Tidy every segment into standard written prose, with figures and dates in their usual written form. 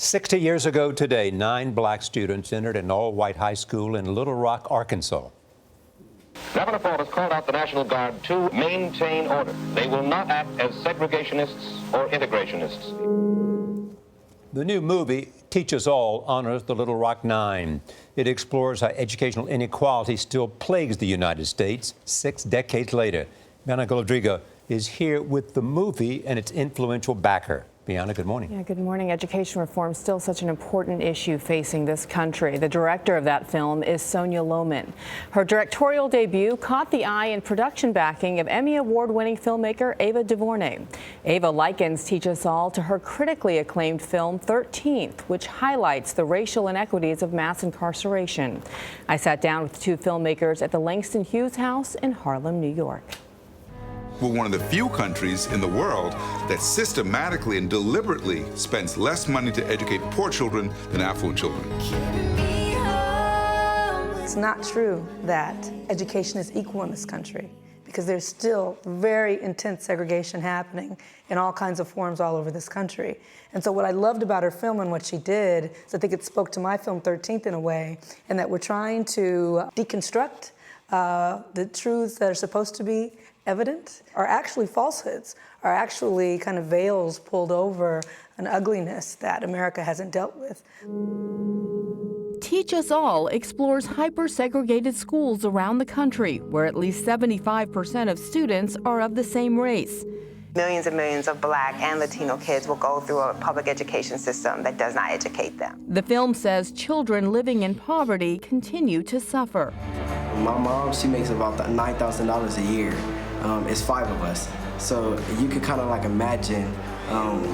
60 years ago today, 9 black students entered an all-white high school in Little Rock, Arkansas. Governor Ford has called out the National Guard to maintain order. They will not act as segregationists or integrationists. The new movie, Teach Us All, honors the Little Rock Nine. It explores how educational inequality still plagues the United States 6 decades later. Bianna Golodryga is here with the movie and its influential backer. Bianna, good morning. Yeah, good morning. Education reform is still such an important issue facing this country. The director of that film is Sonia Lowman. Her directorial debut caught the eye and production backing of Emmy Award-winning filmmaker Ava DuVernay. Ava likens Teach Us All to her critically acclaimed film 13th, which highlights the racial inequities of mass incarceration. I sat down with 2 filmmakers at the Langston Hughes House in Harlem, New York. We're one of the few countries in the world that systematically and deliberately spends less money to educate poor children than affluent children. It's not true that education is equal in this country, because there's still very intense segregation happening in all kinds of forms all over this country. And so what I loved about her film and what she did is I think it spoke to my film 13th in a way, in that we're trying to deconstruct the truths that are supposed to be evident are actually falsehoods, are actually kind of veils pulled over an ugliness that America hasn't dealt with. Teach Us All explores hyper-segregated schools around the country where at least 75% of students are of the same race. Millions and millions of Black and Latino kids will go through a public education system that does not educate them. The film says children living in poverty continue to suffer. My mom, she makes about $9,000 a year. It's 5 of us. So you could kind of like imagine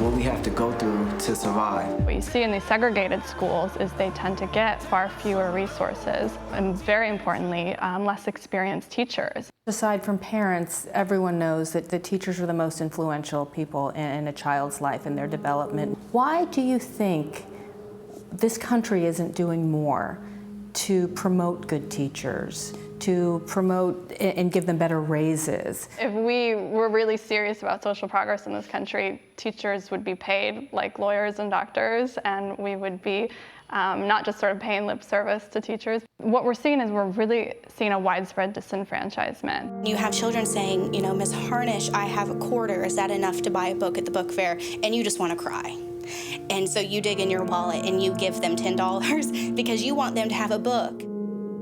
what we have to go through to survive. What you see in these segregated schools is they tend to get far fewer resources and, very importantly, less experienced teachers. Aside from parents, everyone knows that the teachers are the most influential people in a child's life and their development. Why do you think this country isn't doing more to promote good teachers, to promote and give them better raises? If we were really serious about social progress in this country, teachers would be paid like lawyers and doctors, and we would be not just sort of paying lip service to teachers. What we're seeing is we're really seeing a widespread disenfranchisement. You have children saying, you know, Ms. Harnish, I have a quarter. Is that enough to buy a book at the book fair? And you just want to cry. And so you dig in your wallet and you give them $10 because you want them to have a book.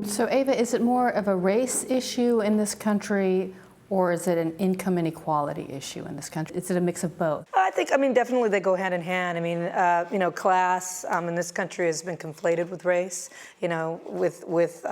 So Ava, is it more of a race issue in this country, or is it an income inequality issue in this country? Is it a mix of both? I mean, definitely they go hand in hand. I mean, you know, class in this country has been conflated with race. You know, with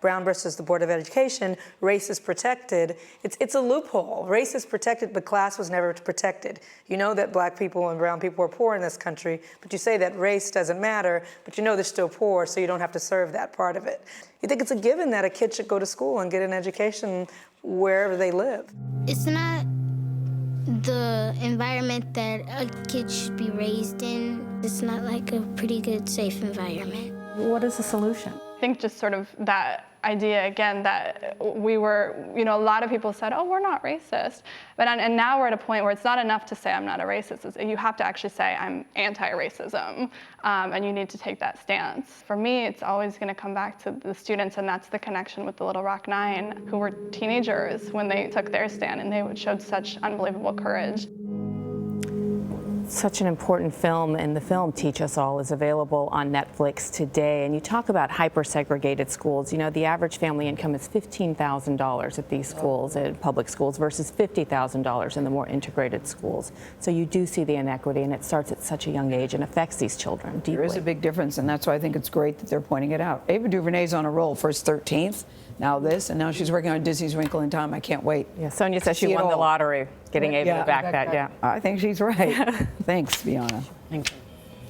Brown versus the Board of Education, race is protected. It's a loophole. Race is protected, but class was never protected. You know that Black people and brown people are poor in this country, but you say that race doesn't matter, but you know they're still poor, so you don't have to serve that part of it. You think it's a given that a kid should go to school and get an education wherever they live. It's not the environment that a kid should be raised in. It's not like a pretty good, safe environment. What is the solution? I think just sort of that idea, again, that we were, you know, a lot of people said, oh, we're not racist. And now we're at a point where it's not enough to say I'm not a racist. You have to actually say I'm anti-racism, and you need to take that stance. For me, it's always going to come back to the students, and that's the connection with the Little Rock Nine, who were teenagers when they took their stand, and they showed such unbelievable courage. Such an important film, and the film Teach Us All is available on Netflix today. And you talk about hyper-segregated schools. You know, the average family income is $15,000 at these schools, at public schools, versus $50,000 in the more integrated schools. So you do see the inequity, and it starts at such a young age and affects these children deeply. There is a big difference, and that's why I think it's great that they're pointing it out. Ava DuVernay's on a roll. First 13th, now this, and now she's working on Disney's Wrinkle in Time. I can't wait. Yeah, Sonia says she won the lottery, getting Ava to back that, yeah. I think she's right. Thanks, Bianna. Thank you.